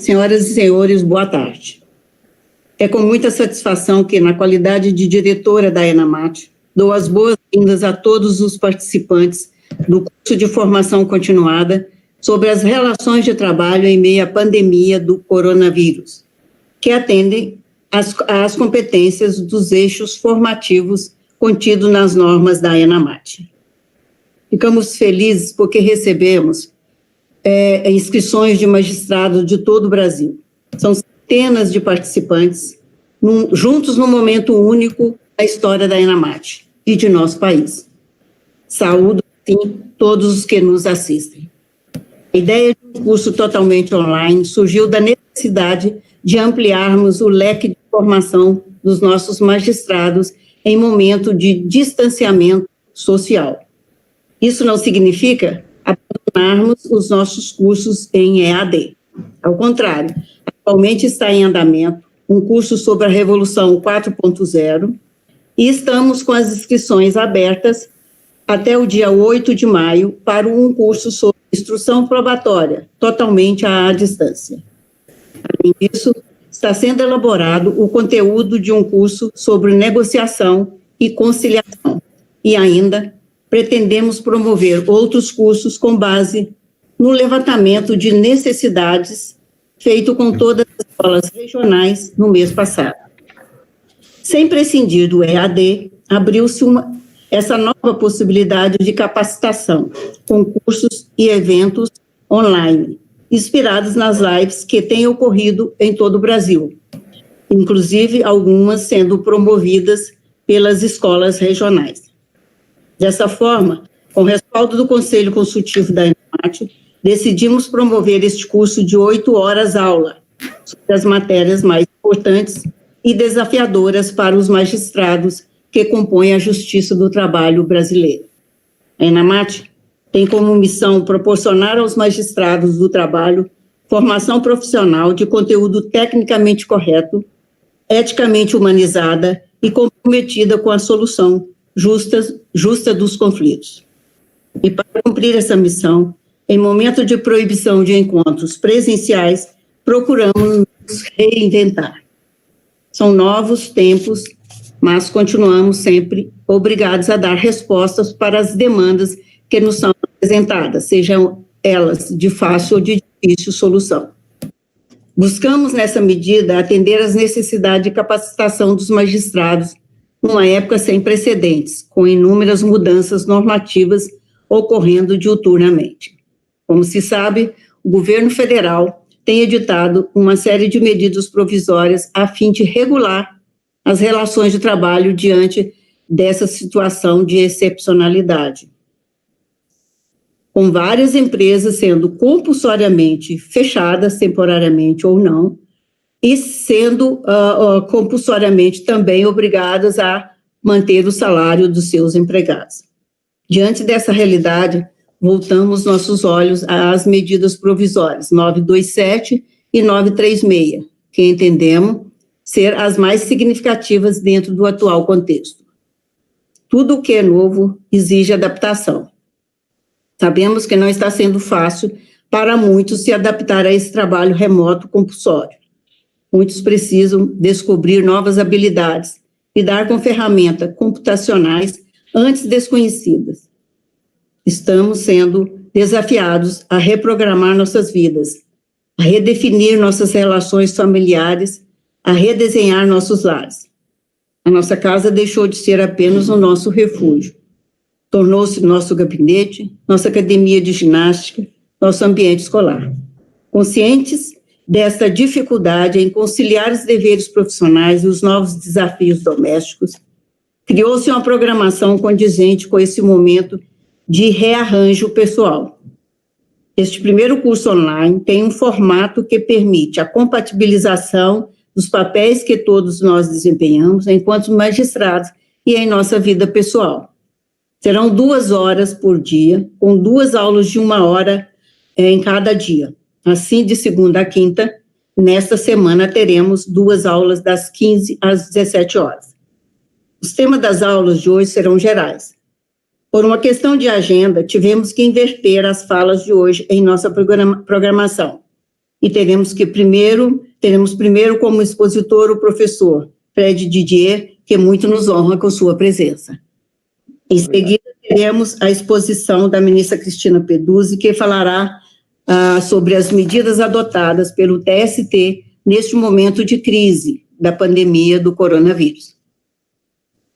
Senhoras e senhores, boa tarde. É com muita satisfação que, na qualidade de diretora da ENAMAT, dou as boas-vindas a todos os participantes do curso de formação continuada sobre as relações de trabalho em meio à pandemia do coronavírus, que atendem às competências dos eixos formativos contidos nas normas da ENAMAT. Ficamos felizes porque recebemos inscrições de magistrados de todo o Brasil. São centenas de participantes, juntos num momento único da história da ENAMAT e de nosso país. Saúdo, sim, todos os que nos assistem. A ideia de um curso totalmente online surgiu da necessidade de ampliarmos o leque de formação dos nossos magistrados em momento de distanciamento social. Isso não significa abandonarmos os nossos cursos em EAD. Ao contrário, atualmente está em andamento um curso sobre a Revolução 4.0 e estamos com as inscrições abertas até o dia 8 de maio para um curso sobre instrução probatória, totalmente à distância. Além disso, está sendo elaborado o conteúdo de um curso sobre negociação e conciliação e ainda pretendemos promover outros cursos com base no levantamento de necessidades feito com todas as escolas regionais no mês passado. Sem prescindir do EAD, abriu-se essa nova possibilidade de capacitação, com cursos e eventos online, inspirados nas lives que têm ocorrido em todo o Brasil, inclusive algumas sendo promovidas pelas escolas regionais. Dessa forma, com respaldo do Conselho Consultivo da ENAMAT, decidimos promover este curso de 8 horas aula, sobre as matérias mais importantes e desafiadoras para os magistrados que compõem a Justiça do Trabalho brasileira. A ENAMAT tem como missão proporcionar aos magistrados do trabalho formação profissional de conteúdo tecnicamente correto, eticamente humanizada e comprometida com a solução justa dos conflitos. E para cumprir essa missão, em momento de proibição de encontros presenciais, procuramos nos reinventar. São novos tempos, mas continuamos sempre obrigados a dar respostas para as demandas que nos são apresentadas, sejam elas de fácil ou de difícil solução. Buscamos, nessa medida, atender às necessidades de capacitação dos magistrados numa época sem precedentes, com inúmeras mudanças normativas ocorrendo diuturnamente. Como se sabe, o governo federal tem editado uma série de medidas provisórias a fim de regular as relações de trabalho diante dessa situação de excepcionalidade, com várias empresas sendo compulsoriamente fechadas, temporariamente ou não, e sendo compulsoriamente também obrigadas a manter o salário dos seus empregados. Diante dessa realidade, voltamos nossos olhos às medidas provisórias 927 e 936, que entendemos ser as mais significativas dentro do atual contexto. Tudo o que é novo exige adaptação. Sabemos que não está sendo fácil para muitos se adaptar a esse trabalho remoto compulsório. Muitos precisam descobrir novas habilidades, lidar com ferramentas computacionais antes desconhecidas. Estamos sendo desafiados a reprogramar nossas vidas, a redefinir nossas relações familiares, a redesenhar nossos lares. A nossa casa deixou de ser apenas o nosso refúgio. Tornou-se nosso gabinete, nossa academia de ginástica, nosso ambiente escolar. Conscientes desta dificuldade em conciliar os deveres profissionais e os novos desafios domésticos, criou-se uma programação condizente com esse momento de rearranjo pessoal. Este primeiro curso online tem um formato que permite a compatibilização dos papéis que todos nós desempenhamos enquanto magistrados e em nossa vida pessoal. Serão 2 horas por dia, com 2 aulas de 1 hora em cada dia. Assim, de segunda a quinta, nesta semana teremos 2 aulas das 15 às 17 horas. Os temas das aulas de hoje serão gerais. Por uma questão de agenda, tivemos que inverter as falas de hoje em nossa programação. e teremos primeiro como expositor o professor Fred Didier, que muito nos honra com sua presença. Em seguida, teremos a exposição da ministra Cristina Peduzzi, que falará sobre as medidas adotadas pelo TST neste momento de crise da pandemia do coronavírus.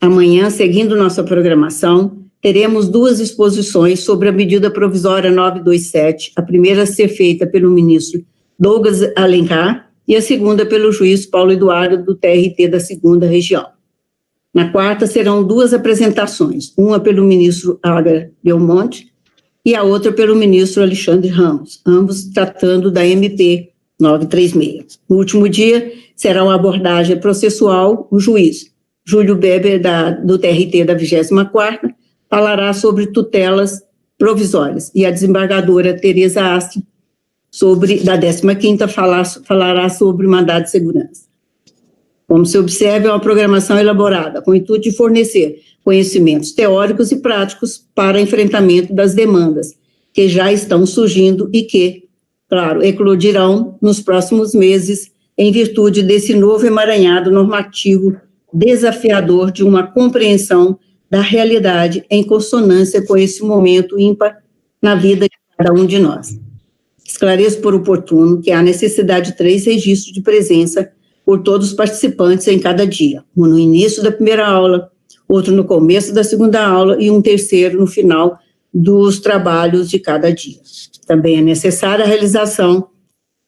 Amanhã, seguindo nossa programação, teremos 2 exposições sobre a medida provisória 927, a primeira a ser feita pelo ministro Douglas Alencar e a segunda pelo juiz Paulo Eduardo, do TRT da 2ª Região. Na quarta, serão 2 apresentações, uma pelo ministro Agra Belmonte e a outra pelo ministro Alexandre Ramos, ambos tratando da MP 936. No último dia, será uma abordagem processual, o juiz Júlio Weber, do TRT da 24ª, falará sobre tutelas provisórias, e a desembargadora Tereza Astro, da 15ª, falará sobre mandado de segurança. Como se observa, é uma programação elaborada com o intuito de fornecer conhecimentos teóricos e práticos para enfrentamento das demandas que já estão surgindo e que, claro, eclodirão nos próximos meses em virtude desse novo emaranhado normativo desafiador de uma compreensão da realidade em consonância com esse momento ímpar na vida de cada um de nós. Esclareço por oportuno que há necessidade de 3 registros de presença por todos os participantes em cada dia, um no início da primeira aula, outro no começo da segunda aula e um terceiro no final dos trabalhos de cada dia. Também é necessária a realização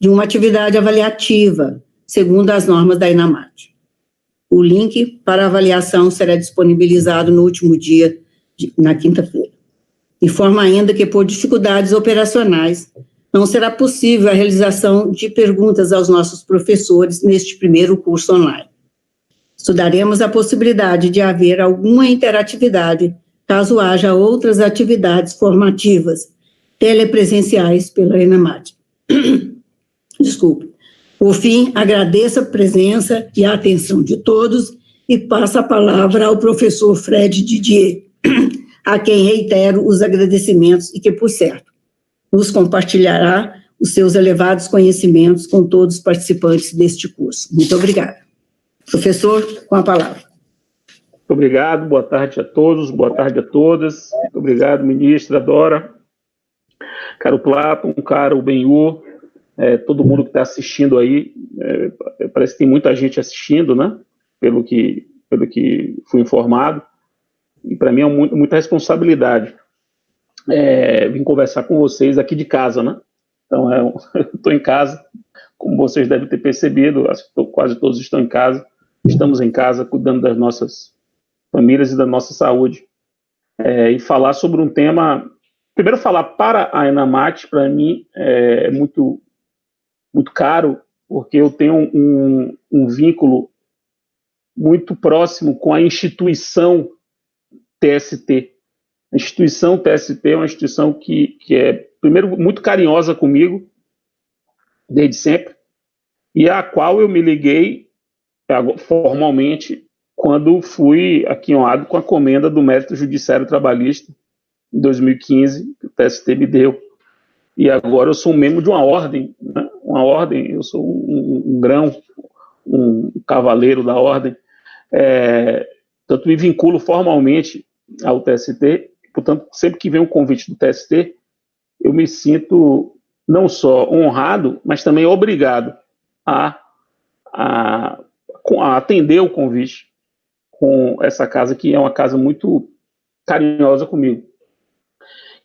de uma atividade avaliativa, segundo as normas da ENAMAT. O link para avaliação será disponibilizado no último dia, na quinta-feira. Informa ainda que, por dificuldades operacionais, não será possível a realização de perguntas aos nossos professores neste primeiro curso online. Estudaremos a possibilidade de haver alguma interatividade, caso haja outras atividades formativas telepresenciais pela ENAMAT. Desculpe. Por fim, agradeço a presença e a atenção de todos e passo a palavra ao professor Fred Didier, a quem reitero os agradecimentos e que, por certo, nos compartilhará os seus elevados conhecimentos com todos os participantes deste curso. Muito obrigada. Professor, com a palavra. Muito obrigado, boa tarde a todos, boa tarde a todas. Muito obrigado, ministra Dora, caro Platon, caro Benhur, todo mundo que está assistindo aí, parece que tem muita gente assistindo, né, pelo que fui informado, e para mim é muita responsabilidade vim conversar com vocês aqui de casa, né, então eu estou em casa, como vocês devem ter percebido, acho que quase todos estão em casa, estamos em casa cuidando das nossas famílias e da nossa saúde, e falar sobre um tema, primeiro falar para a ENAMAT, para mim é muito caro, porque eu tenho um vínculo muito próximo com a instituição TST. A instituição TST é uma instituição que é, primeiro, muito carinhosa comigo, desde sempre, e a qual eu me liguei formalmente quando fui aquinhoado com a comenda do Mérito Judiciário Trabalhista, em 2015, que o TST me deu. E agora eu sou um membro de uma ordem, né? Uma ordem, eu sou um grão, um cavaleiro da ordem, portanto me vinculo formalmente ao TST, portanto sempre que vem um convite do TST, eu me sinto não só honrado, mas também obrigado a atender o convite com essa casa, que é uma casa muito carinhosa comigo.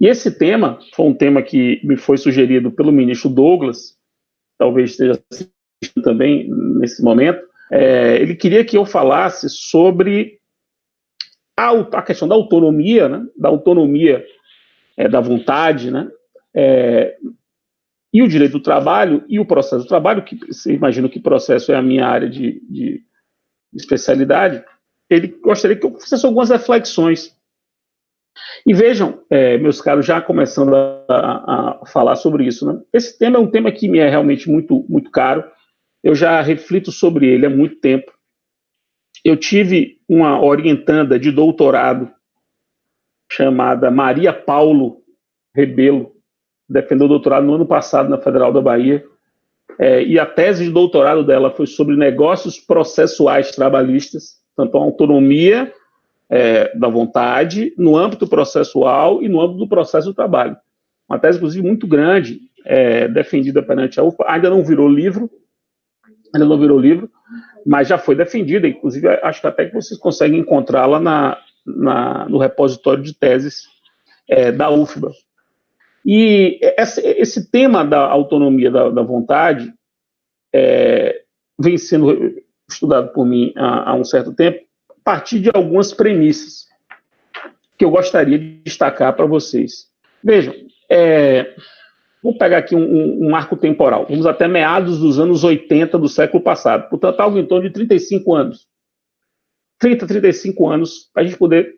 E esse tema foi um tema que me foi sugerido pelo ministro Douglas, talvez esteja assistindo também nesse momento. Ele queria que eu falasse sobre a questão da autonomia, né, da autonomia da vontade, né, e o direito do trabalho e o processo do trabalho, que você imagina que processo é a minha área de especialidade. Ele gostaria que eu fizesse algumas reflexões. E vejam, meus caros, já começando a falar sobre isso, né? Esse tema é um tema que me é realmente muito, muito caro. Eu já reflito sobre ele há muito tempo. Eu tive uma orientanda de doutorado chamada Maria Paulo Rebelo, defendeu o doutorado no ano passado na Federal da Bahia, e a tese de doutorado dela foi sobre negócios processuais trabalhistas, tanto a autonomia da vontade no âmbito processual e no âmbito do processo do trabalho. Uma tese, inclusive, muito grande, defendida perante a UFPA, ainda não virou livro, mas já foi defendida, inclusive acho que até que vocês conseguem encontrá-la no repositório de teses da UFBA. E esse tema da autonomia da vontade vem sendo estudado por mim há um certo tempo, a partir de algumas premissas que eu gostaria de destacar para vocês. Vejam, vou pegar aqui um marco temporal, vamos até meados dos anos 80 do século passado, portanto, algo em torno de 35 anos. 35 anos, para a gente poder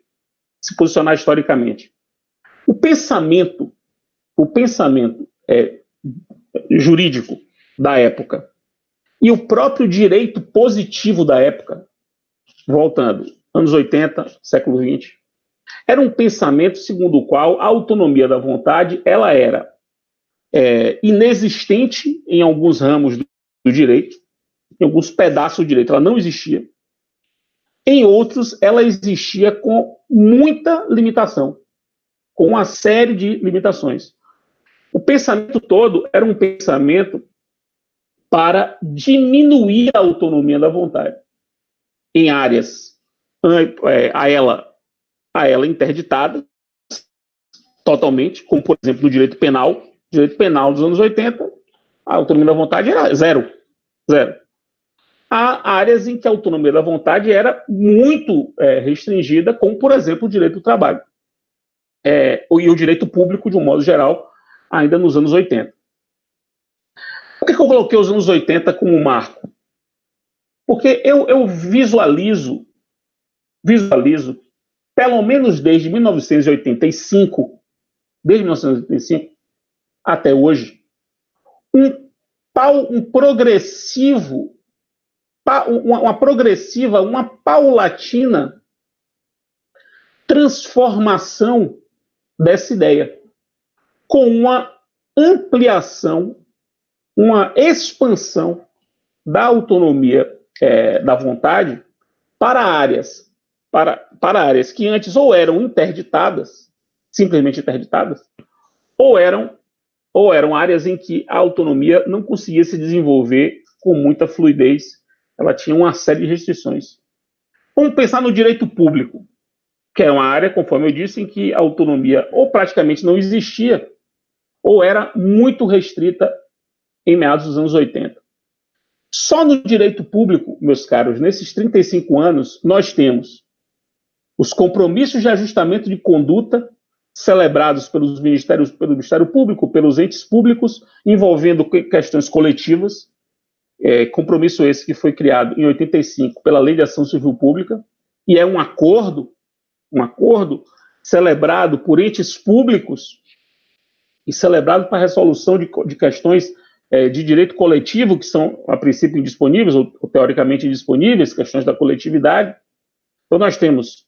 se posicionar historicamente. O pensamento jurídico da época e o próprio direito positivo da época, voltando, anos 80, século 20, era um pensamento segundo o qual a autonomia da vontade ela era inexistente em alguns ramos do direito, em alguns pedaços do direito ela não existia, em outros ela existia com muita limitação, com uma série de limitações. O pensamento todo era um pensamento para diminuir a autonomia da vontade em áreas a ela interditadas totalmente, como, por exemplo, no direito penal. Direito penal dos anos 80, a autonomia da vontade era zero. Há áreas em que a autonomia da vontade era muito restringida, como, por exemplo, o direito do trabalho. E o direito público, de um modo geral, ainda nos anos 80. Por que eu coloquei os anos 80 como marco? Porque eu visualizo, pelo menos desde 1985 até hoje, uma paulatina transformação dessa ideia, com uma ampliação, uma expansão da autonomia da vontade para áreas que antes ou eram interditadas, simplesmente interditadas, ou eram áreas em que a autonomia não conseguia se desenvolver com muita fluidez, ela tinha uma série de restrições. Vamos pensar no direito público, que é uma área, conforme eu disse, em que a autonomia ou praticamente não existia, ou era muito restrita em meados dos anos 80. Só no direito público, meus caros, nesses 35 anos, nós temos os compromissos de ajustamento de conduta celebrados pelo Ministério Público, pelos entes públicos, envolvendo questões coletivas, compromisso esse que foi criado em 85 pela Lei de Ação Civil Pública, e é um acordo celebrado por entes públicos e celebrado para a resolução de questões de direito coletivo, que são, a princípio, indisponíveis, ou teoricamente indisponíveis, questões da coletividade. Então, nós temos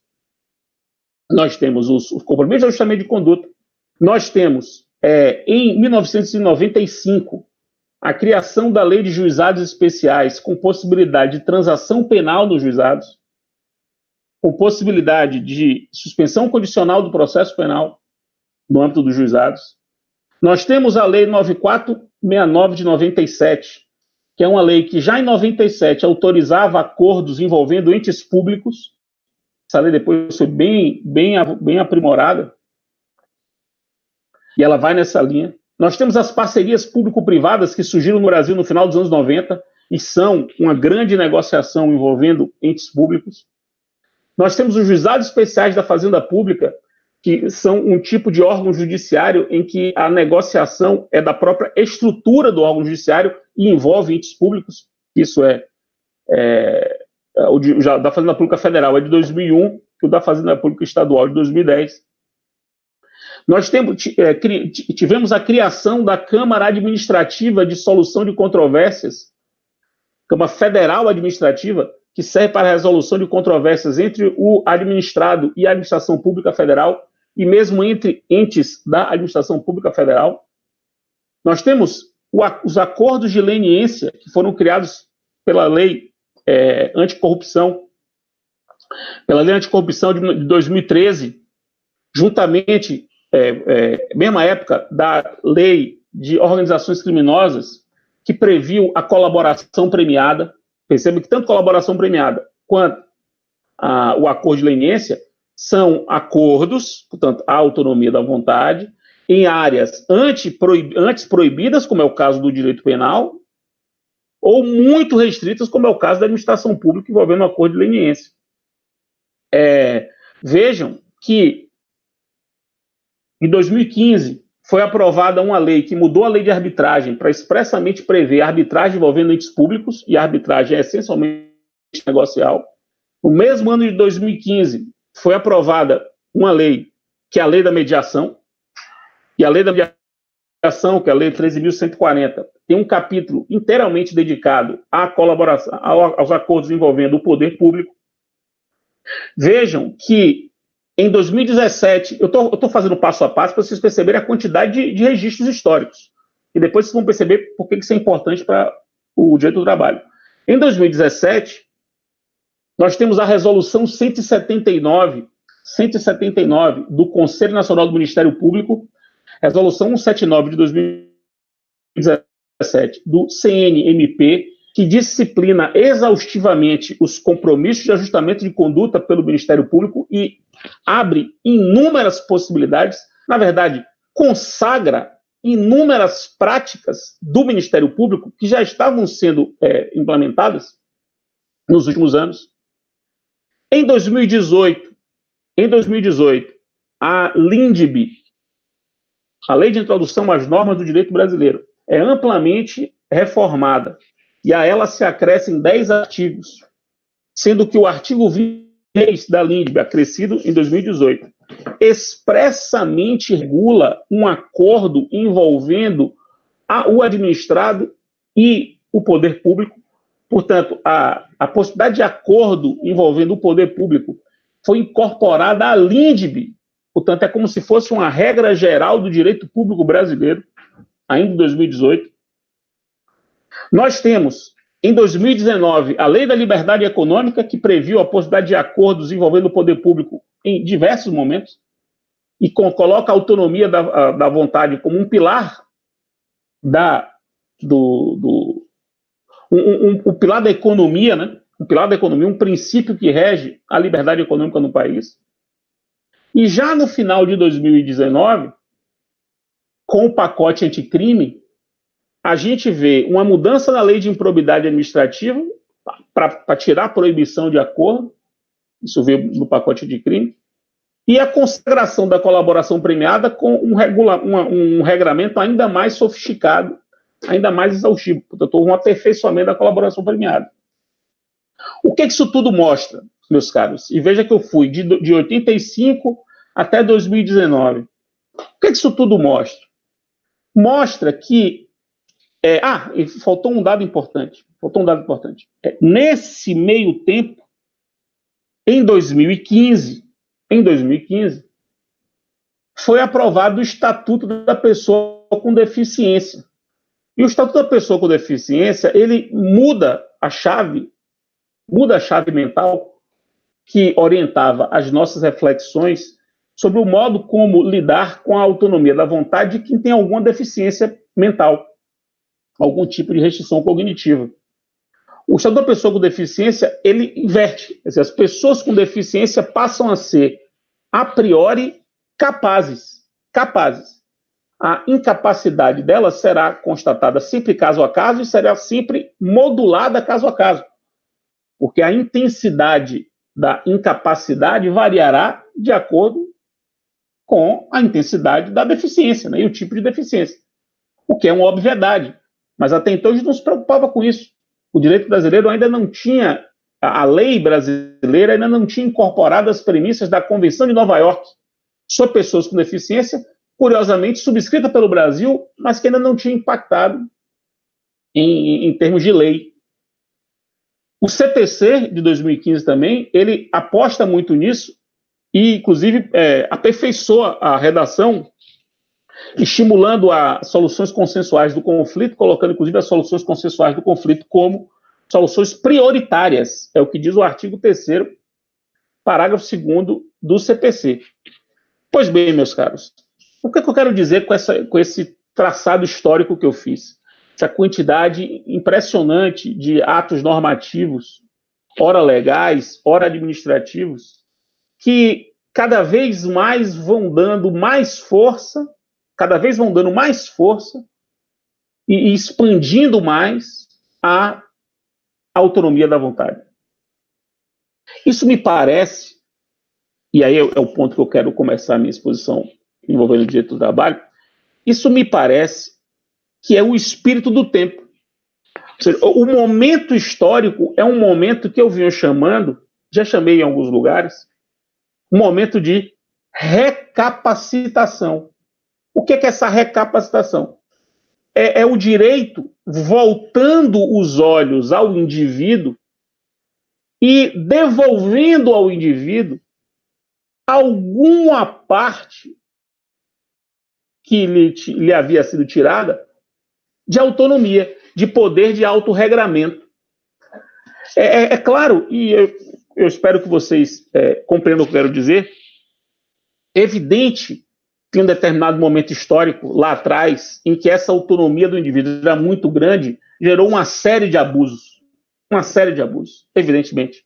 os compromissos de ajustamento de conduta. Nós temos, em 1995, a criação da Lei de Juizados Especiais, com possibilidade de transação penal nos juizados, com possibilidade de suspensão condicional do processo penal no âmbito dos juizados. Nós temos a Lei 9469 de 97, que é uma lei que já em 97 autorizava acordos envolvendo entes públicos. Essa lei depois foi bem aprimorada, e ela vai nessa linha. Nós temos as parcerias público-privadas que surgiram no Brasil no final dos anos 90 e são uma grande negociação envolvendo entes públicos. Nós temos os juizados especiais da Fazenda Pública, que são um tipo de órgão judiciário em que a negociação é da própria estrutura do órgão judiciário e envolve entes públicos. Isso o da Fazenda Pública Federal é de 2001, e o da Fazenda Pública Estadual de 2010. Nós tivemos a criação da Câmara Administrativa de Solução de Controvérsias, Câmara Federal Administrativa, que serve para a resolução de controvérsias entre o administrado e a administração pública federal, e mesmo entre entes da administração pública federal. Nós temos os acordos de leniência que foram criados pela lei anticorrupção, de 2013, juntamente, mesma época, da lei de organizações criminosas, que previu a colaboração premiada. Perceba que tanto colaboração premiada quanto o acordo de leniência são acordos, portanto, a autonomia da vontade, em áreas antes proibidas, como é o caso do direito penal, ou muito restritas, como é o caso da administração pública, envolvendo o acordo de leniência. Vejam que, em 2015, foi aprovada uma lei que mudou a lei de arbitragem para expressamente prever arbitragem envolvendo entes públicos, e a arbitragem é essencialmente negocial. No mesmo ano de 2015, foi aprovada uma lei, que é a lei da mediação, e a lei da mediação, que é a lei 13.140, tem um capítulo inteiramente dedicado à colaboração, aos acordos envolvendo o poder público. Vejam que, em 2017, eu estou fazendo passo a passo para vocês perceberem a quantidade de registros históricos, e depois vocês vão perceber por que isso é importante para o direito do trabalho. Em 2017, nós temos a resolução 179 do Conselho Nacional do Ministério Público, resolução 179 de 2017 do CNMP, que disciplina exaustivamente os compromissos de ajustamento de conduta pelo Ministério Público e abre inúmeras possibilidades, na verdade, consagra inúmeras práticas do Ministério Público que já estavam sendo implementadas nos últimos anos. Em 2018, a LINDB, a Lei de Introdução às Normas do Direito Brasileiro, é amplamente reformada, e a ela se acrescem 10 artigos, sendo que o artigo 23 da LINDB, acrescido em 2018, expressamente regula um acordo envolvendo o administrado e o poder público. Portanto, a possibilidade de acordo envolvendo o poder público foi incorporada à LINDB. Portanto, é como se fosse uma regra geral do direito público brasileiro, ainda em 2018. Nós temos, em 2019, a Lei da Liberdade Econômica, que previu a possibilidade de acordos envolvendo o poder público em diversos momentos, e coloca a autonomia da vontade como um pilar um pilar da economia, né? Um pilar da economia, um princípio que rege a liberdade econômica no país. E já no final de 2019, com o pacote anticrime, a gente vê uma mudança na lei de improbidade administrativa para tirar a proibição de acordo, isso veio no pacote anticrime, e a consagração da colaboração premiada com um regramento ainda mais sofisticado, ainda mais exaustivo. Portanto, um aperfeiçoamento da colaboração premiada. O que isso tudo mostra, meus caros? E veja que eu fui de 85 até 2019. O que isso tudo mostra? Mostra que... e faltou um dado importante. Nesse meio tempo, em 2015, foi aprovado o Estatuto da Pessoa com Deficiência. E o Estatuto da Pessoa com Deficiência, ele muda a chave mental que orientava as nossas reflexões sobre o modo como lidar com a autonomia da vontade de quem tem alguma deficiência mental, algum tipo de restrição cognitiva. O Estatuto da Pessoa com Deficiência, ele inverte. Quer dizer, as pessoas com deficiência passam a ser, a priori, capazes. A incapacidade delas será constatada sempre caso a caso e será sempre modulada caso a caso. Porque a intensidade da incapacidade variará de acordo com a intensidade da deficiência, né, e o tipo de deficiência. O que é uma obviedade. Mas até então a gente não se preocupava com isso. O direito brasileiro ainda não tinha, a lei brasileira ainda não tinha incorporado as premissas da Convenção de Nova York sobre pessoas com deficiência, curiosamente subscrita pelo Brasil, mas que ainda não tinha impactado em termos de lei. O CPC de 2015 também, ele aposta muito nisso e, inclusive, aperfeiçoa a redação estimulando a soluções consensuais do conflito, colocando, inclusive, as soluções consensuais do conflito como soluções prioritárias. É o que diz o artigo 3º, parágrafo 2º do CPC. Pois bem, meus caros, o que eu quero dizer com esse traçado histórico que eu fiz? Essa quantidade impressionante de atos normativos, ora legais, ora administrativos, que cada vez mais vão dando mais força, e expandindo mais a autonomia da vontade. Isso me parece, e aí é o ponto que eu quero começar a minha exposição envolvendo o direito do trabalho, isso me parece que é o espírito do tempo. Ou seja, o momento histórico é um momento que eu venho chamando, já chamei em alguns lugares, um momento de recapacitação. O que é essa recapacitação? É o direito voltando os olhos ao indivíduo e devolvendo ao indivíduo alguma parte que lhe havia sido tirada de autonomia, de poder de autorregramento. É claro, e eu espero que vocês compreendam o que eu quero dizer, é evidente que em um determinado momento histórico, lá atrás, em que essa autonomia do indivíduo era muito grande, gerou uma série de abusos, evidentemente.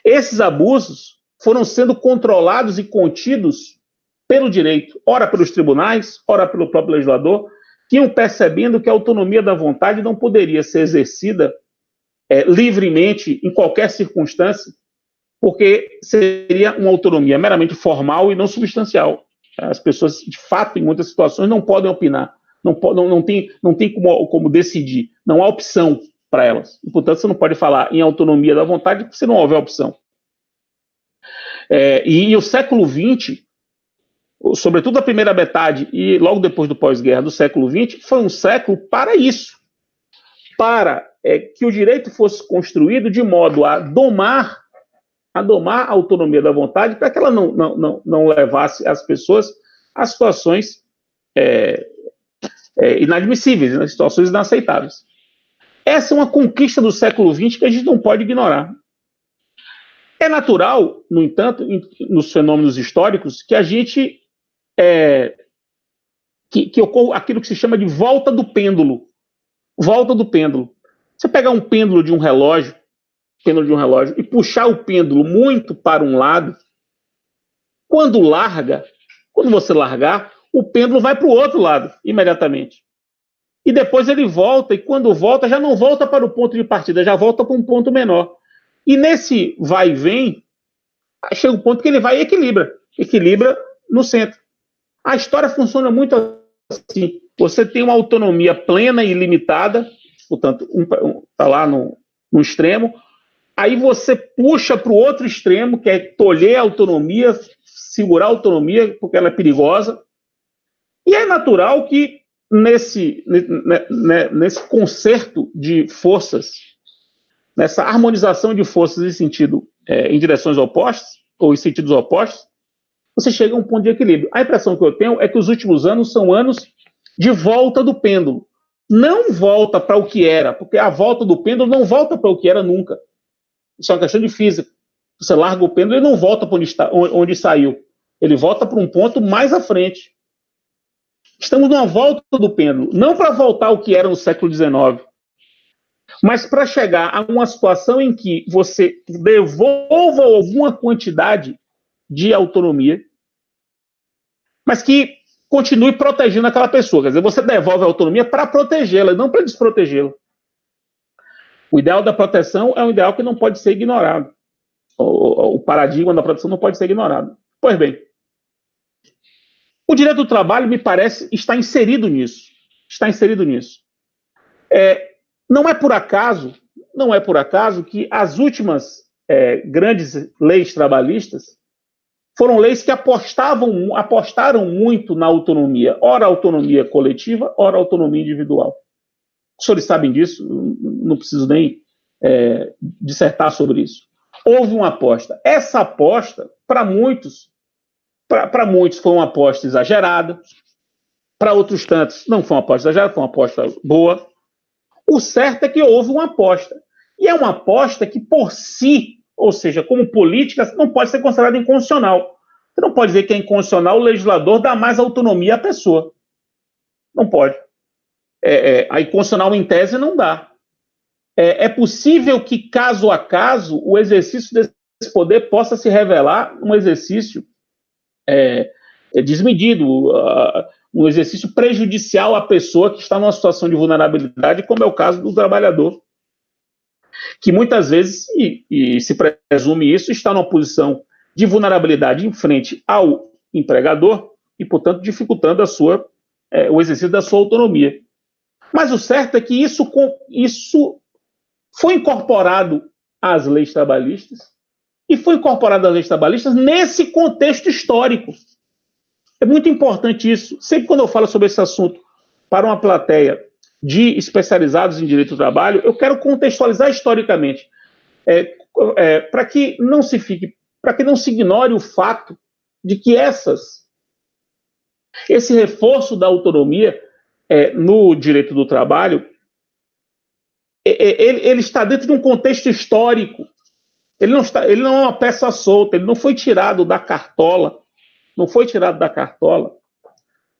Esses abusos foram sendo controlados e contidos pelo direito, ora pelos tribunais, ora pelo próprio legislador, que iam percebendo que a autonomia da vontade não poderia ser exercida livremente, em qualquer circunstância, porque seria uma autonomia meramente formal e não substancial. As pessoas, de fato, em muitas situações, não podem opinar, não tem como decidir, não há opção para elas. E, portanto, você não pode falar em autonomia da vontade se não houver opção. E o século XX, sobretudo a primeira metade e logo depois do pós-guerra do século XX, foi um século para isso, para que o direito fosse construído de modo a domar a autonomia da vontade, para que ela não levasse as pessoas a situações inadmissíveis, né, situações inaceitáveis. Essa é uma conquista do século XX que a gente não pode ignorar. É natural, no entanto, nos fenômenos históricos, que a gente que ocorra aquilo que se chama de volta do pêndulo. Volta do pêndulo. Você pegar um pêndulo de um relógio e puxar o pêndulo muito para um lado, quando você largar, o pêndulo vai para o outro lado, imediatamente. E depois ele volta, e quando volta, já não volta para o ponto de partida, já volta para um ponto menor. E nesse vai e vem, chega um ponto que ele vai e equilibra no centro. A história funciona muito assim. Você tem uma autonomia plena e ilimitada, portanto, está lá no extremo, aí você puxa para o outro extremo, que é tolher a autonomia, segurar a autonomia, porque ela é perigosa. E é natural que nesse concerto de forças, nessa harmonização de forças em direções opostas, ou em sentidos opostos, você chega a um ponto de equilíbrio. A impressão que eu tenho é que os últimos anos são anos de volta do pêndulo. Não volta para o que era, porque a volta do pêndulo não volta para o que era nunca. Isso é uma questão de física. Você larga o pêndulo e não volta para onde saiu. Ele volta para um ponto mais à frente. Estamos numa volta do pêndulo, não para voltar ao que era no século XIX, mas para chegar a uma situação em que você devolva alguma quantidade de autonomia, mas que continue protegendo aquela pessoa. Quer dizer, você devolve a autonomia para protegê-la, não para desprotegê-la. O ideal da proteção é um ideal que não pode ser ignorado. O paradigma da proteção não pode ser ignorado. Pois bem, o direito do trabalho, me parece, está inserido nisso. Não é por acaso que as últimas grandes leis trabalhistas foram leis que apostaram muito na autonomia, ora autonomia coletiva, ora autonomia individual. Os senhores sabem disso, não preciso nem dissertar sobre isso. Houve uma aposta. Essa aposta, para muitos foi uma aposta exagerada, para outros tantos não foi uma aposta exagerada, foi uma aposta boa. O certo é que houve uma aposta. E é uma aposta que, por si, ou seja, como política, não pode ser considerada inconstitucional. Você não pode dizer que é inconstitucional o legislador dar mais autonomia à pessoa. Não pode. A inconstitucional, em tese, não dá. É possível que, caso a caso, o exercício desse poder possa se revelar um exercício desmedido, um exercício prejudicial à pessoa que está numa situação de vulnerabilidade, como é o caso do trabalhador, que muitas vezes, e se presume isso, está numa posição de vulnerabilidade em frente ao empregador e, portanto, dificultando o exercício da sua autonomia. Mas o certo é que isso foi incorporado às leis trabalhistas, e foi incorporado às leis trabalhistas nesse contexto histórico. É muito importante isso. Sempre quando eu falo sobre esse assunto para uma plateia de especializados em direito do trabalho, eu quero contextualizar historicamente, para que não se ignore o fato de que esse reforço da autonomia no direito do trabalho, ele está dentro de um contexto histórico. Ele não é uma peça solta, ele não foi tirado da cartola,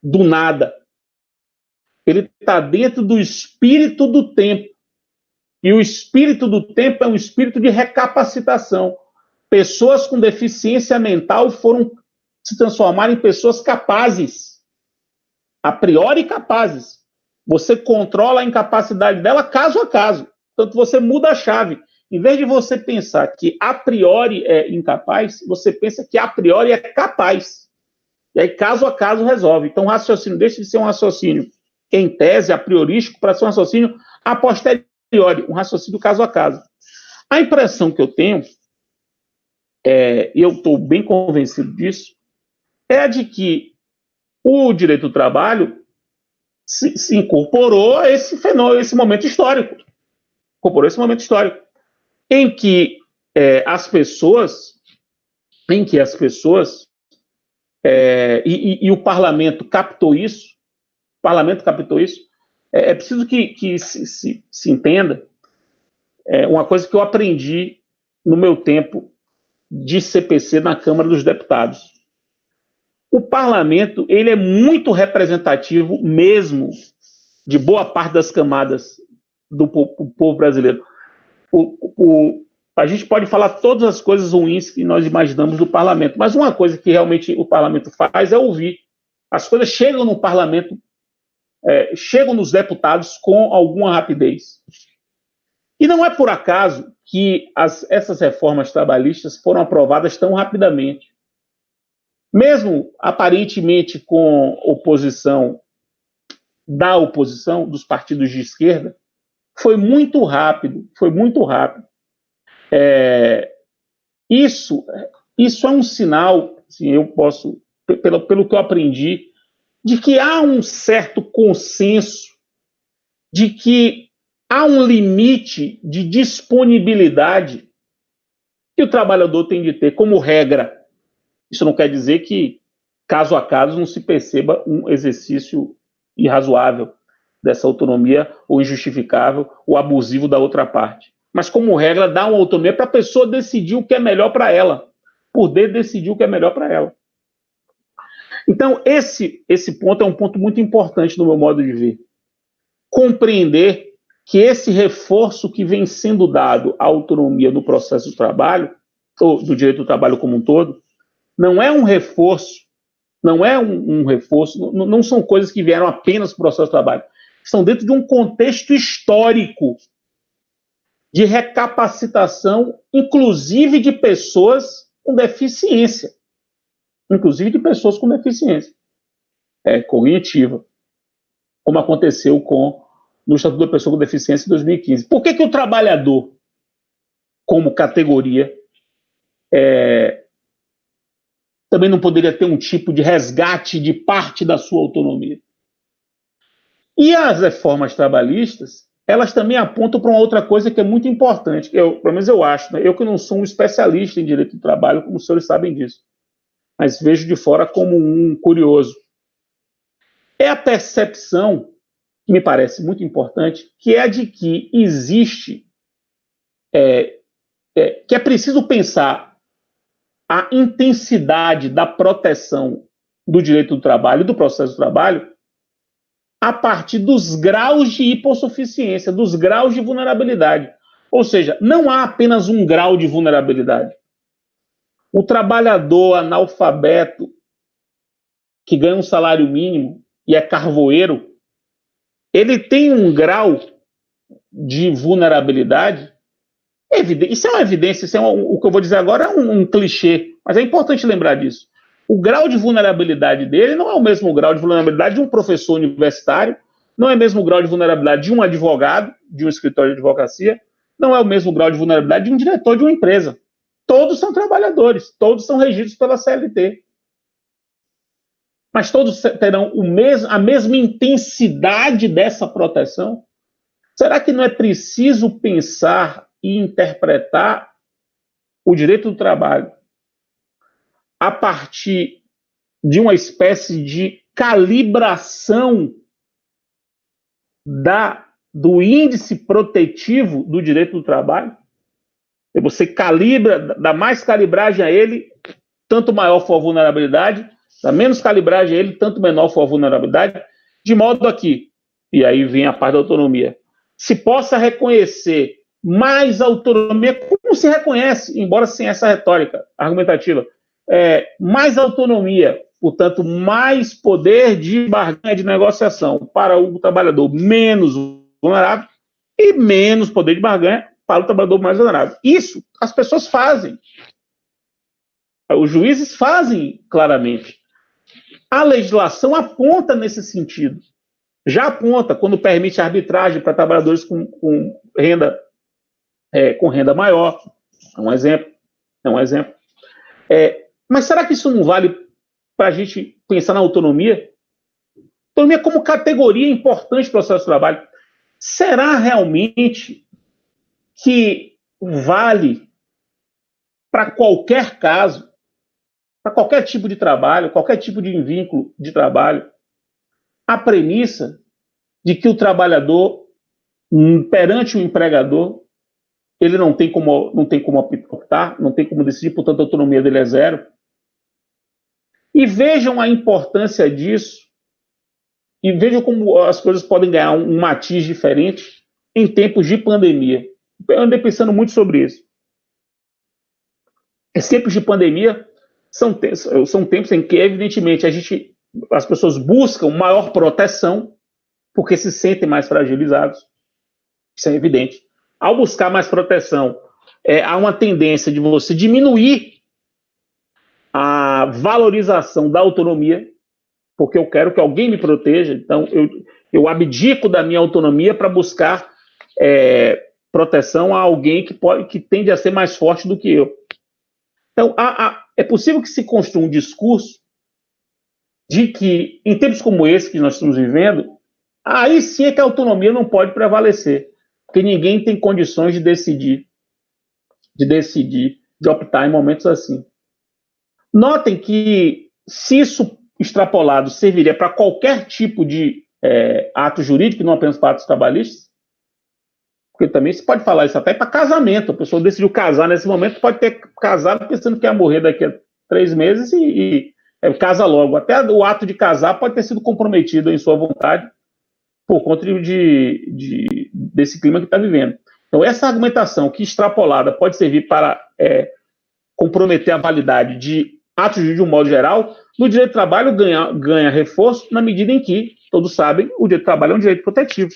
do nada. Ele está dentro do espírito do tempo. E o espírito do tempo é um espírito de recapacitação. Pessoas com deficiência mental foram se transformar em pessoas capazes, a priori capazes. Você controla a incapacidade dela caso a caso. Portanto, você muda a chave. Em vez de você pensar que a priori é incapaz, você pensa que a priori é capaz. E aí, caso a caso, resolve. Então, o raciocínio deixa de ser um raciocínio em tese, a priorístico, para ser um raciocínio a posteriori, um raciocínio caso a caso. A impressão que eu tenho, e eu estou bem convencido disso, é a de que o direito do trabalho se incorporou a esse fenômeno, esse momento histórico. Em que as pessoas, e o parlamento captou isso, é preciso que se entenda uma coisa que eu aprendi no meu tempo de CPC na Câmara dos Deputados. O parlamento, ele é muito representativo mesmo de boa parte das camadas do povo brasileiro. A gente pode falar todas as coisas ruins que nós imaginamos do parlamento, mas uma coisa que realmente o parlamento faz é ouvir. As coisas chegam no parlamento, chegam nos deputados com alguma rapidez. E não é por acaso que essas reformas trabalhistas foram aprovadas tão rapidamente. Mesmo aparentemente com oposição dos partidos de esquerda, foi muito rápido. Isso é um sinal, assim, eu posso, pelo que eu aprendi, de que há um certo consenso, de que há um limite de disponibilidade que o trabalhador tem de ter como regra. Isso não quer dizer que, caso a caso, não se perceba um exercício irrazoável dessa autonomia, ou injustificável, ou abusivo da outra parte. Mas, como regra, dá uma autonomia para a pessoa decidir o que é melhor para ela, poder decidir o que é melhor para ela. Então, esse ponto é um ponto muito importante no meu modo de ver. Compreender que esse reforço que vem sendo dado à autonomia no processo do trabalho, ou do direito do trabalho como um todo, não é um reforço, não são coisas que vieram apenas para o processo do trabalho, estão dentro de um contexto histórico de recapacitação, inclusive de pessoas com deficiência, cognitiva, como aconteceu no Estatuto da Pessoa com Deficiência em 2015. Por que o trabalhador, como categoria, também não poderia ter um tipo de resgate de parte da sua autonomia? E as reformas trabalhistas, elas também apontam para uma outra coisa que é muito importante, pelo menos eu acho, né? Eu que não sou um especialista em direito do trabalho, como os senhores sabem disso, mas vejo de fora como um curioso. é a percepção, que me parece muito importante, que é a de que existe, que é preciso pensar a intensidade da proteção do direito do trabalho e do processo do trabalho a partir dos graus de hipossuficiência, dos graus de vulnerabilidade. Ou seja, não há apenas um grau de vulnerabilidade. O trabalhador analfabeto que ganha um salário mínimo e é carvoeiro, ele tem um grau de vulnerabilidade. Isso é uma evidência, o que eu vou dizer agora é um clichê, mas é importante lembrar disso. O grau de vulnerabilidade dele não é o mesmo grau de vulnerabilidade de um professor universitário, não é o mesmo grau de vulnerabilidade de um advogado, de um escritório de advocacia, não é o mesmo grau de vulnerabilidade de um diretor de uma empresa. Todos são trabalhadores, todos são regidos pela CLT. Mas todos terão a mesma intensidade dessa proteção? Será que não é preciso pensar e interpretar o direito do trabalho a partir de uma espécie de calibração do índice protetivo do direito do trabalho? Você calibra, dá mais calibragem a ele, tanto maior for a vulnerabilidade, dá menos calibragem a ele, tanto menor for a vulnerabilidade, de modo que, e aí vem a parte da autonomia, se possa reconhecer mais autonomia, como se reconhece, embora sem essa retórica argumentativa, mais autonomia, portanto, mais poder de barganha, de negociação para o trabalhador menos vulnerável e menos poder de barganha para o trabalhador mais vulnerável. Isso as pessoas fazem. Os juízes fazem claramente. A legislação aponta nesse sentido. Já aponta quando permite arbitragem para trabalhadores com renda maior. É um exemplo. Mas será que isso não vale para a gente pensar na autonomia? Autonomia como categoria importante do processo de trabalho. Será realmente que vale para qualquer caso, para qualquer tipo de trabalho, qualquer tipo de vínculo de trabalho, a premissa de que o trabalhador, perante o empregador, ele não tem como optar, não tem como decidir, portanto a autonomia dele é zero? E vejam a importância disso, e vejam como as coisas podem ganhar um matiz diferente em tempos de pandemia. Eu andei pensando muito sobre isso. Esses tempos de pandemia são tempos em que, evidentemente, as pessoas buscam maior proteção porque se sentem mais fragilizados. Isso é evidente. Ao buscar mais proteção, há uma tendência de você diminuir a valorização da autonomia, porque eu quero que alguém me proteja, então eu abdico da minha autonomia para buscar proteção a alguém que tende a ser mais forte do que eu. Então, é possível que se construa um discurso de que, em tempos como esse que nós estamos vivendo, aí sim é que a autonomia não pode prevalecer, porque ninguém tem condições de decidir, de optar em momentos assim. Notem que, se isso extrapolado serviria para qualquer tipo de ato jurídico, não apenas para atos trabalhistas, porque também se pode falar isso até para casamento. A pessoa decidiu casar nesse momento, pode ter casado pensando que ia morrer daqui a 3 meses e casa logo. Até o ato de casar pode ter sido comprometido em sua vontade por conta desse clima que está vivendo. Então, essa argumentação que extrapolada pode servir para comprometer a validade de atos de um modo geral, no direito do trabalho ganha reforço na medida em que, todos sabem, o direito do trabalho é um direito protetivo.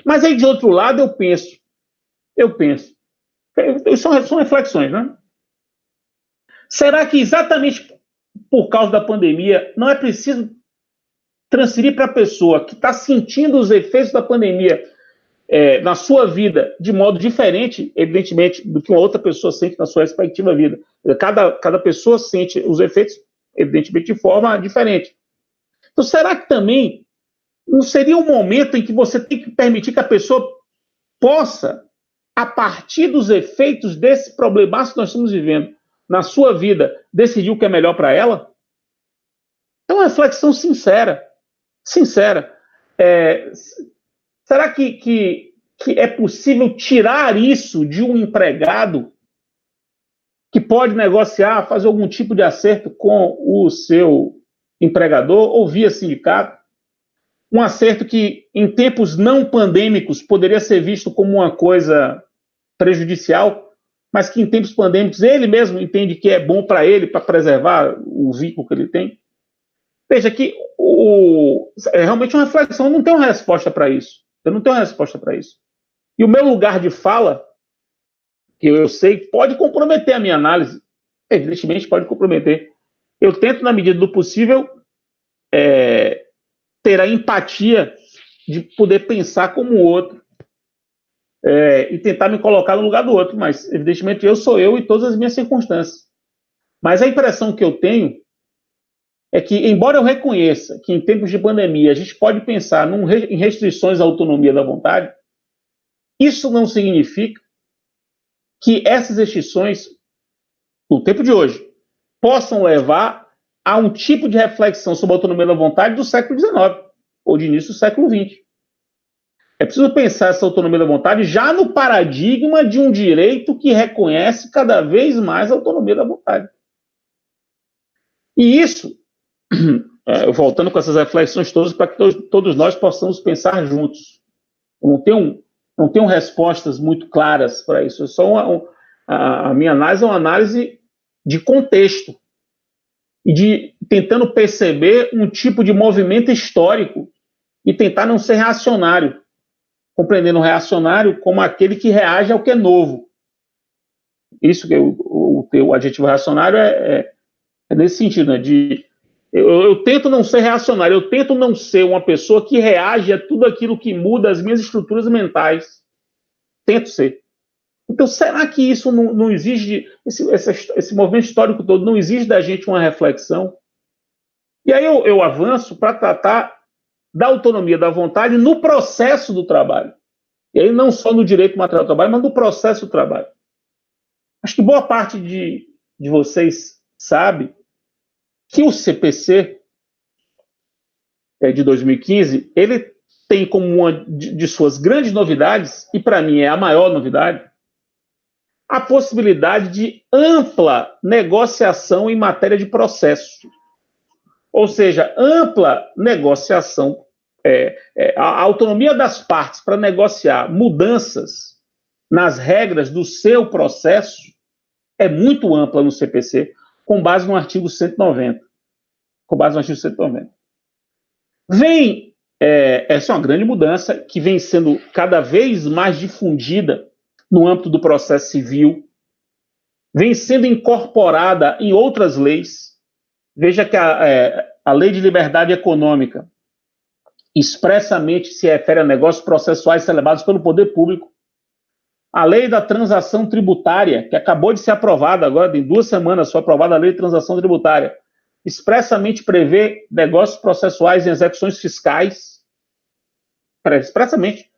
Mas aí, de outro lado, eu penso, são reflexões, né? Será que exatamente por causa da pandemia não é preciso transferir para a pessoa que está sentindo os efeitos da pandemia na sua vida de modo diferente, evidentemente, do que uma outra pessoa sente na sua respectiva vida? Cada pessoa sente os efeitos, evidentemente, de forma diferente. Então, será que também não seria um momento em que você tem que permitir que a pessoa possa, a partir dos efeitos desse problemaço que nós estamos vivendo na sua vida, decidir o que é melhor para ela? É uma reflexão sincera. Será que é possível tirar isso de um empregado que pode negociar, fazer algum tipo de acerto com o seu empregador ou via sindicato? Um acerto que, em tempos não pandêmicos, poderia ser visto como uma coisa prejudicial, mas que em tempos pandêmicos ele mesmo entende que é bom para ele, para preservar o vínculo que ele tem. Veja que é realmente uma reflexão, eu não tenho resposta para isso. E o meu lugar de fala, que eu sei, pode comprometer a minha análise. Evidentemente pode comprometer. Eu tento, na medida do possível, ter a empatia de poder pensar como o outro e tentar me colocar no lugar do outro, mas evidentemente eu sou eu e todas as minhas circunstâncias. Mas a impressão que eu tenho é que, embora eu reconheça que em tempos de pandemia a gente pode pensar em restrições à autonomia da vontade, isso não significa que essas restrições, no tempo de hoje, possam levar a um tipo de reflexão sobre a autonomia da vontade do século XIX, ou de início do século XX. É preciso pensar essa autonomia da vontade já no paradigma de um direito que reconhece cada vez mais a autonomia da vontade. E isso, voltando com essas reflexões todas, para que todos nós possamos pensar juntos. Eu não tenho respostas muito claras para isso. A minha análise é uma análise de contexto e de tentando perceber um tipo de movimento histórico e tentar não ser reacionário, compreendendo o reacionário como aquele que reage ao que é novo. Isso que o adjetivo reacionário é nesse sentido, né? Eu tento não ser reacionário, eu tento não ser uma pessoa que reage a tudo aquilo que muda as minhas estruturas mentais. Tento ser. Então, será que isso não exige, esse movimento histórico todo não exige da gente uma reflexão? E aí eu avanço para tratar da autonomia da vontade no processo do trabalho. E aí não só no direito material do trabalho, mas no processo do trabalho. Acho que boa parte de vocês sabe que o CPC de 2015, ele tem como uma de suas grandes novidades, e para mim é a maior novidade, a possibilidade de ampla negociação em matéria de processo. Ou seja, ampla negociação, a autonomia das partes para negociar mudanças nas regras do seu processo é muito ampla no CPC, com base no artigo 190. Essa é uma grande mudança que vem sendo cada vez mais difundida no âmbito do processo civil, vem sendo incorporada em outras leis. Veja que a Lei de Liberdade Econômica expressamente se refere a negócios processuais celebrados pelo poder público. A Lei da Transação Tributária, que acabou de ser aprovada agora, em 2 semanas foi aprovada a Lei de Transação Tributária, expressamente prevê negócios processuais em execuções fiscais. Expressamente.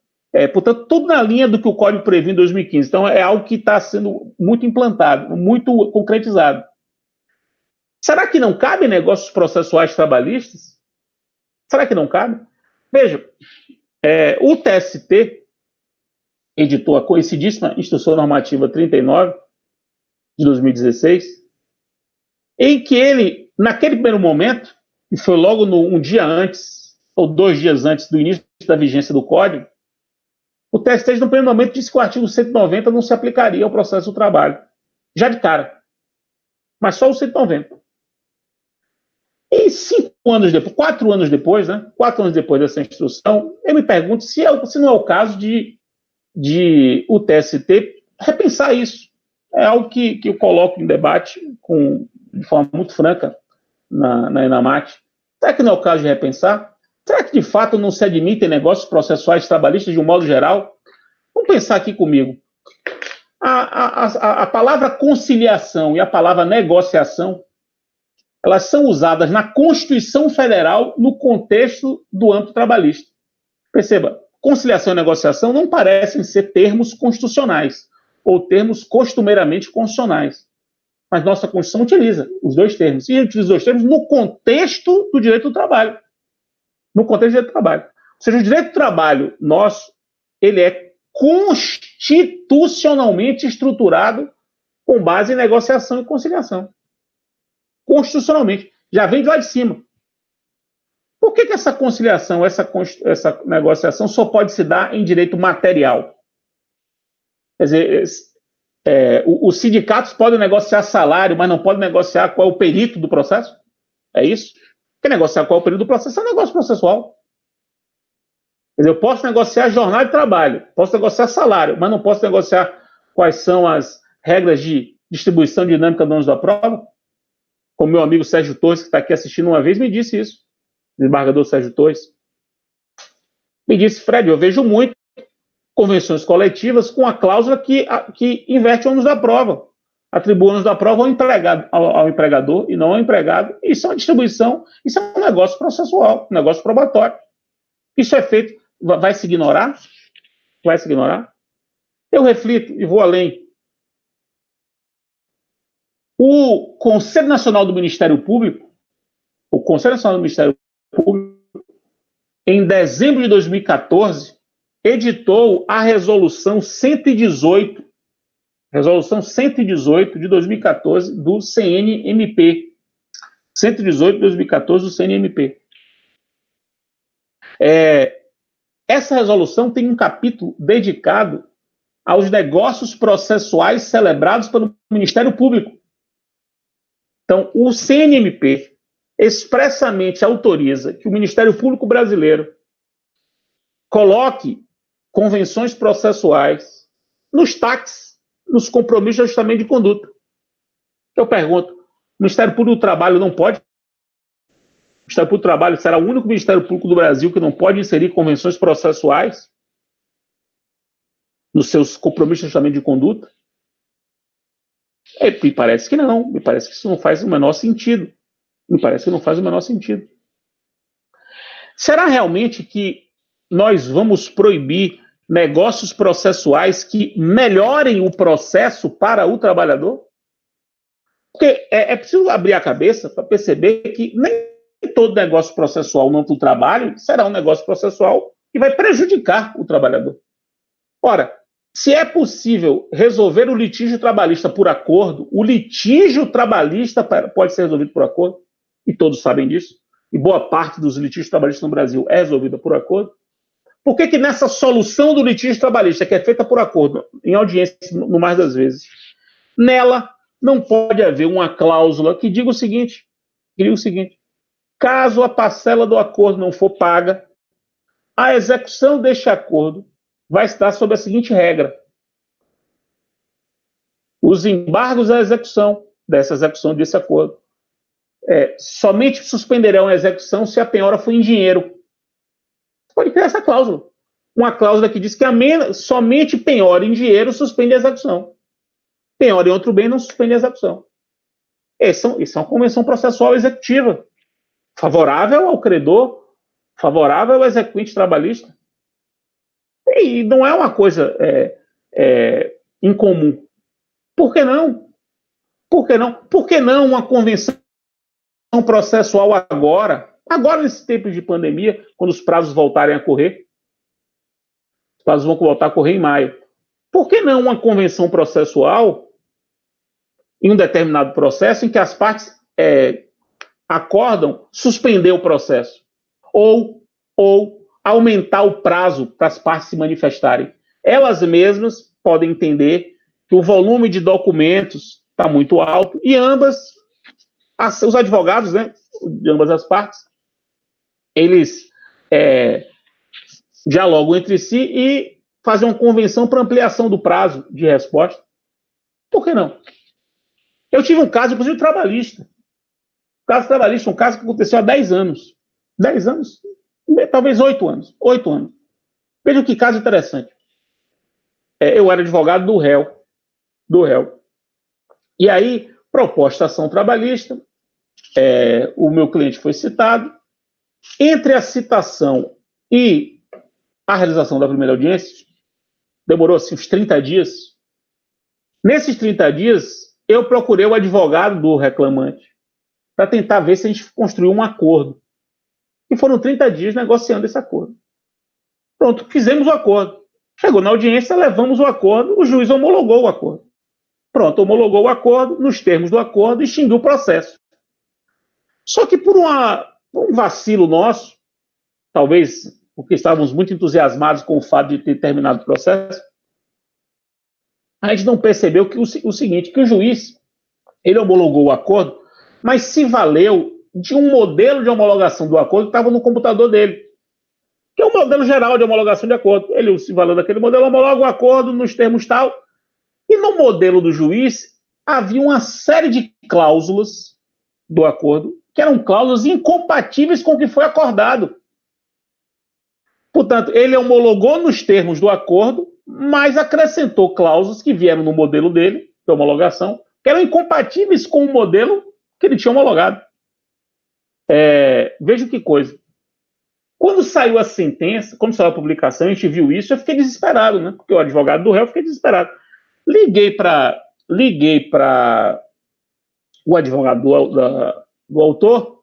Portanto, tudo na linha do que o Código previu em 2015. Então, é algo que está sendo muito implantado, muito concretizado. Será que não cabe negócios processuais trabalhistas? Será que não cabe? Veja, o TST editou a conhecidíssima Instrução Normativa 39, de 2016, em que ele, naquele primeiro momento, que foi logo um dia antes, ou 2 dias antes do início da vigência do Código, o TST, no primeiro momento, disse que o artigo 190 não se aplicaria ao processo do trabalho. Já de cara. Mas só o 190. E 4 anos depois, né? 4 anos depois dessa instrução, eu me pergunto se não é o caso de o TST repensar isso. É algo que eu coloco em debate de forma muito franca na ENAMAT. Será que não é o caso de repensar? Será que de fato não se admitem negócios processuais trabalhistas de um modo geral? Vamos pensar aqui comigo. A palavra conciliação e a palavra negociação, elas são usadas na Constituição Federal no contexto do âmbito trabalhista. Perceba, conciliação e negociação não parecem ser termos constitucionais ou termos costumeiramente constitucionais. mas nossa Constituição utiliza os dois termos. E utiliza os dois termos no contexto do direito do trabalho. No contexto do direito do trabalho. Ou seja, o direito do trabalho nosso, ele é constitucionalmente estruturado com base em negociação e conciliação. Constitucionalmente. Já vem de lá de cima. Por que essa conciliação, essa negociação só pode se dar em direito material? Quer dizer, os sindicatos podem negociar salário, mas não podem negociar qual é o perito do processo? É isso? Porque negociar qual é o perito do processo é um negócio processual. Quer dizer, eu posso negociar jornada de trabalho, posso negociar salário, mas não posso negociar quais são as regras de distribuição dinâmica dos ônus da prova? Como meu amigo Sérgio Torres, que está aqui assistindo uma vez, me disse isso. Desembargador Sérgio Torres. Me disse, Fred, eu vejo muito convenções coletivas com a cláusula que inverte o ônus da prova. Atribui o ônus da prova ao empregador e não ao empregado. Isso é uma distribuição, isso é um negócio processual, um negócio probatório. Isso é feito, vai se ignorar? Vai se ignorar? Eu reflito e vou além. O Conselho Nacional do Ministério Público, em dezembro de 2014, editou a Resolução 118 de 2014 do CNMP. 118 de 2014 do CNMP. Essa resolução tem um capítulo dedicado aos negócios processuais celebrados pelo Ministério Público. Então, o CNMP expressamente autoriza que o Ministério Público brasileiro coloque convenções processuais nos TACs, nos compromissos de ajustamento de conduta. Eu pergunto, o Ministério Público do Trabalho não pode? O Ministério Público do Trabalho será o único Ministério Público do Brasil que não pode inserir convenções processuais nos seus compromissos de ajustamento de conduta? Me parece que não. Me parece que isso não faz o menor sentido. Será realmente que nós vamos proibir negócios processuais que melhorem o processo para o trabalhador? Porque é preciso abrir a cabeça para perceber que nem todo negócio processual não do trabalho será um negócio processual que vai prejudicar o trabalhador. Ora, se é possível resolver o litígio trabalhista por acordo, o litígio trabalhista pode ser resolvido por acordo, e todos sabem disso, e boa parte dos litígios trabalhistas no Brasil é resolvida por acordo. Por que nessa solução do litígio trabalhista, que é feita por acordo, em audiência, no mais das vezes, nela não pode haver uma cláusula que diga o seguinte, caso a parcela do acordo não for paga, a execução deste acordo vai estar sob a seguinte regra: os embargos à execução desse acordo somente suspenderão a execução se a penhora for em dinheiro. Você pode criar essa cláusula. Uma cláusula que diz que somente penhora em dinheiro suspende a execução. Penhora em outro bem não suspende a execução. Isso é uma convenção processual executiva, favorável ao credor, favorável ao exequente trabalhista. E não é uma coisa incomum. Por que não? Por que não uma convenção processual agora nesse tempo de pandemia, quando os prazos voltarem a correr? Os prazos vão voltar a correr em maio. Por que não uma convenção processual em um determinado processo em que as partes acordam suspender o processo? Ou aumentar o prazo para as partes se manifestarem. Elas mesmas podem entender que o volume de documentos está muito alto e os advogados, né, de ambas as partes, eles dialogam entre si e fazem uma convenção para ampliação do prazo de resposta. Por que não? Eu tive um caso, inclusive, trabalhista. Um caso que aconteceu há 10 anos. 10 anos? Talvez 8 anos. 8 anos. Veja que caso interessante. Eu era advogado do réu. E aí, proposta ação trabalhista, o meu cliente foi citado. Entre a citação e a realização da primeira audiência, demorou assim uns 30 dias. Nesses 30 dias, eu procurei o advogado do reclamante para tentar ver se a gente construiu um acordo. E foram 30 dias negociando esse acordo. Pronto, fizemos o acordo. Chegou na audiência, levamos o acordo, o juiz homologou o acordo. Pronto, homologou o acordo, nos termos do acordo, e extinguiu o processo. Só que por um vacilo nosso, talvez porque estávamos muito entusiasmados com o fato de ter terminado o processo, a gente não percebeu que o seguinte, que o juiz, ele homologou o acordo, mas se valeu de um modelo de homologação do acordo que estava no computador dele, que é um modelo geral de homologação de acordo. Ele se valeu daquele modelo, homologa o acordo nos termos tal, e no modelo do juiz havia uma série de cláusulas do acordo, que eram cláusulas incompatíveis com o que foi acordado. Portanto, ele homologou nos termos do acordo, mas acrescentou cláusulas que vieram no modelo dele, de homologação, que eram incompatíveis com o modelo que ele tinha homologado. Veja que coisa. Quando saiu a sentença, quando saiu a publicação, a gente viu isso, eu fiquei desesperado, né? Porque o advogado do réu, fiquei desesperado. Liguei para o advogado do autor,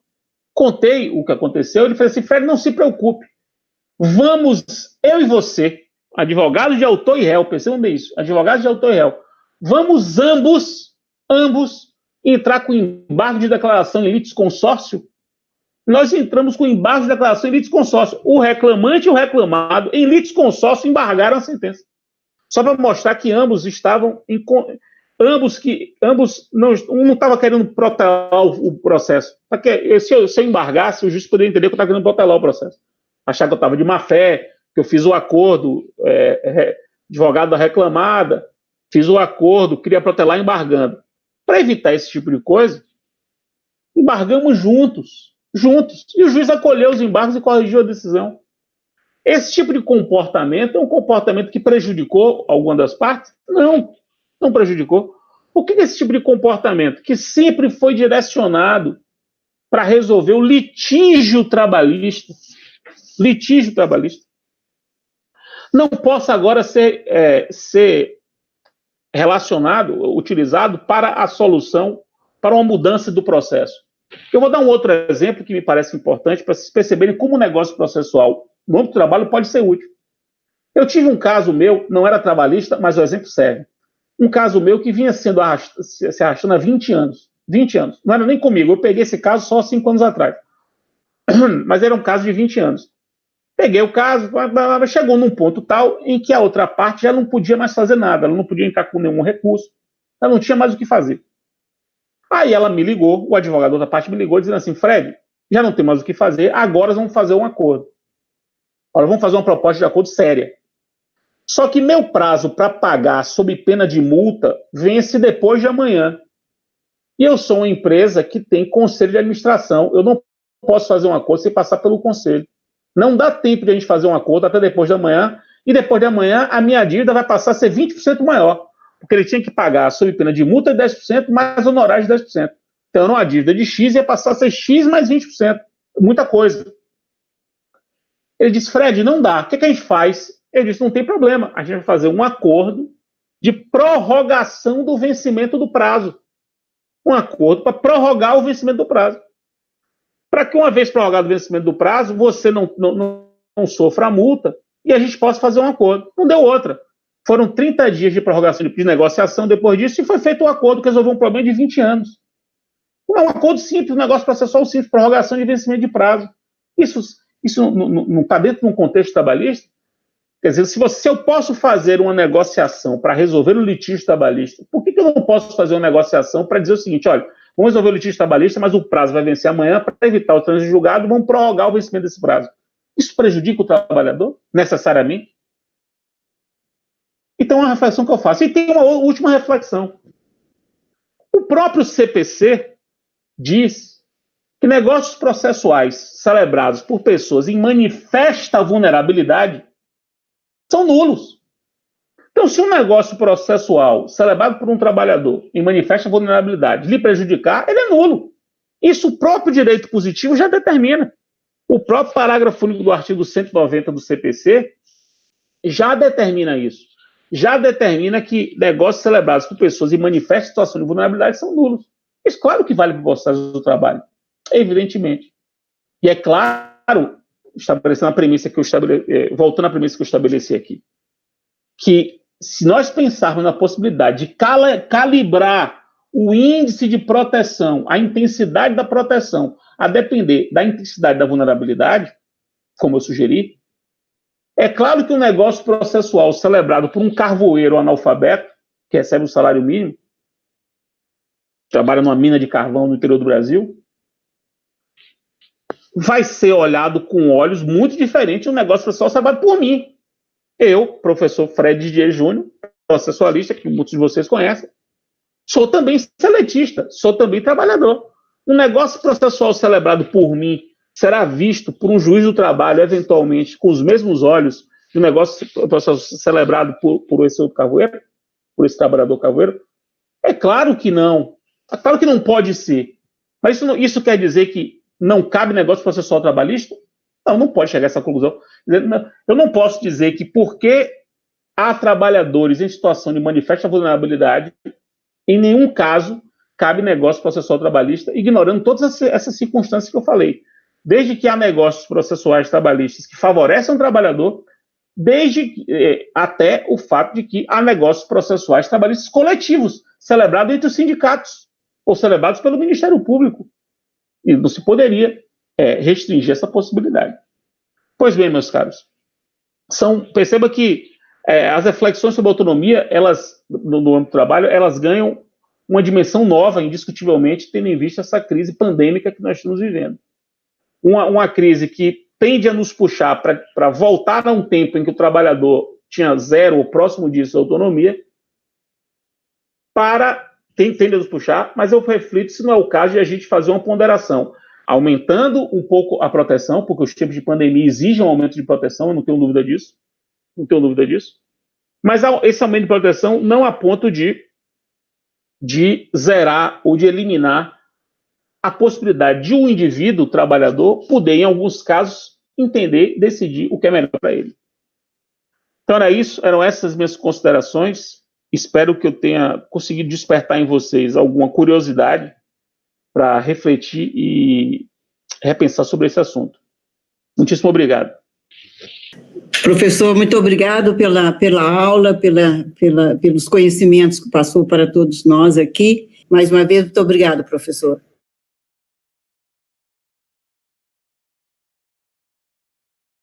contei o que aconteceu, ele falou assim, Fred, não se preocupe, vamos, eu e você, advogados de autor e réu, percebam bem isso, advogados de autor e réu, vamos ambos entrar com embargo de declaração em litisconsórcio. Nós entramos com embargo de declaração em litisconsórcio. O reclamante e o reclamado, em litisconsórcio, embargaram a sentença. Só para mostrar que ambos estavam um não estava querendo protelar o processo. Porque se eu embargasse, o juiz poderia entender que eu estava querendo protelar o processo. Achar que eu estava de má fé, que eu fiz o acordo, advogado da reclamada, fiz o acordo, queria protelar embargando. Para evitar esse tipo de coisa, embargamos juntos. E o juiz acolheu os embargos e corrigiu a decisão. Esse tipo de comportamento é um comportamento que prejudicou alguma das partes? Não prejudicou. Por que esse tipo de comportamento, que sempre foi direcionado para resolver o litígio trabalhista, não possa agora ser relacionado, utilizado para a solução, para uma mudança do processo? Eu vou dar um outro exemplo que me parece importante para vocês perceberem como o negócio processual no âmbito do trabalho pode ser útil. Eu tive um caso meu, não era trabalhista, mas o exemplo serve. Um caso meu que vinha se arrastando há 20 anos. 20 anos. Não era nem comigo, eu peguei esse caso só 5 anos atrás. Mas era um caso de 20 anos. Peguei o caso, chegou num ponto tal em que a outra parte já não podia mais fazer nada, ela não podia entrar com nenhum recurso, ela não tinha mais o que fazer. Aí ela me ligou, o advogado da parte me ligou, dizendo assim, Fred, já não tem mais o que fazer, agora vamos fazer um acordo. Agora vamos fazer uma proposta de acordo séria. Só que meu prazo para pagar sob pena de multa vence depois de amanhã. E eu sou uma empresa que tem conselho de administração. Eu não posso fazer um acordo sem passar pelo conselho. Não dá tempo de a gente fazer um acordo até depois de amanhã. E depois de amanhã a minha dívida vai passar a ser 20% maior. Porque ele tinha que pagar sob pena de multa de 10% mais honorários de 10%. Então, uma dívida de X ia passar a ser X mais 20%. Muita coisa. Ele disse, Fred, não dá. O que a gente faz? Eu disse, não tem problema. A gente vai fazer um acordo de prorrogação do vencimento do prazo. Um acordo para prorrogar o vencimento do prazo. Para que, uma vez prorrogado o vencimento do prazo, você não sofra a multa e a gente possa fazer um acordo. Não deu outra. Foram 30 dias de prorrogação de negociação depois disso e foi feito um acordo que resolveu um problema de 20 anos. É um acordo simples, um negócio processual simples, prorrogação de vencimento de prazo. Isso não está dentro de um contexto trabalhista? Quer dizer, se eu posso fazer uma negociação para resolver o litígio trabalhista, por que eu não posso fazer uma negociação para dizer o seguinte, olha, vamos resolver o litígio trabalhista, mas o prazo vai vencer amanhã, para evitar o trânsito de julgado, vamos prorrogar o vencimento desse prazo. Isso prejudica o trabalhador, necessariamente? Então, é uma reflexão que eu faço. E tem uma última reflexão. O próprio CPC diz que negócios processuais celebrados por pessoas em manifesta vulnerabilidade são nulos. Então, se um negócio processual celebrado por um trabalhador em manifesta vulnerabilidade lhe prejudicar, ele é nulo. Isso o próprio direito positivo já determina. O próprio parágrafo único do artigo 190 do CPC já determina isso. já determina que negócios celebrados por pessoas em manifesta situação de vulnerabilidade são nulos. Isso, claro que vale para o processo do trabalho, evidentemente. E é claro, estabelecendo a premissa que eu voltando à premissa que eu estabeleci aqui, que se nós pensarmos na possibilidade de calibrar o índice de proteção, a intensidade da proteção, a depender da intensidade da vulnerabilidade, como eu sugeri, é claro que o negócio processual celebrado por um carvoeiro analfabeto, que recebe um salário mínimo, trabalha numa mina de carvão no interior do Brasil, vai ser olhado com olhos muito diferentes do negócio processual celebrado por mim. Eu, professor Fred Didier Júnior, processualista, que muitos de vocês conhecem, sou também seletista, sou também trabalhador. Um negócio processual celebrado por mim será visto por um juiz do trabalho, eventualmente, com os mesmos olhos do negócio processual celebrado por esse outro carvoeiro, por esse trabalhador carvoeiro? É claro que não. É claro que não pode ser. Mas isso quer dizer que não cabe negócio processual trabalhista? Não pode chegar a essa conclusão. Eu não posso dizer que porque há trabalhadores em situação de manifesta vulnerabilidade, em nenhum caso cabe negócio processual trabalhista, ignorando todas essas circunstâncias que eu falei. Desde que há negócios processuais trabalhistas que favorecem o trabalhador, até o fato de que há negócios processuais trabalhistas coletivos, celebrados entre os sindicatos, ou celebrados pelo Ministério Público. E não se poderia restringir essa possibilidade. Pois bem, meus caros, perceba que as reflexões sobre autonomia, no âmbito do trabalho, elas ganham uma dimensão nova, indiscutivelmente, tendo em vista essa crise pandêmica que nós estamos vivendo. Uma crise que tende a nos puxar para voltar a um tempo em que o trabalhador tinha zero ou próximo disso autonomia, tende a nos puxar, mas eu reflito se não é o caso de a gente fazer uma ponderação, aumentando um pouco a proteção, porque os tempos de pandemia exigem um aumento de proteção, eu não tenho dúvida disso, mas esse aumento de proteção não a ponto de zerar ou de eliminar a possibilidade de um indivíduo, trabalhador, poder, em alguns casos, entender, decidir o que é melhor para ele. Então eram essas minhas considerações. Espero que eu tenha conseguido despertar em vocês alguma curiosidade para refletir e repensar sobre esse assunto. Muitíssimo obrigado. Professor, muito obrigado pela aula, pelos conhecimentos que passou para todos nós aqui. Mais uma vez, muito obrigado, professor.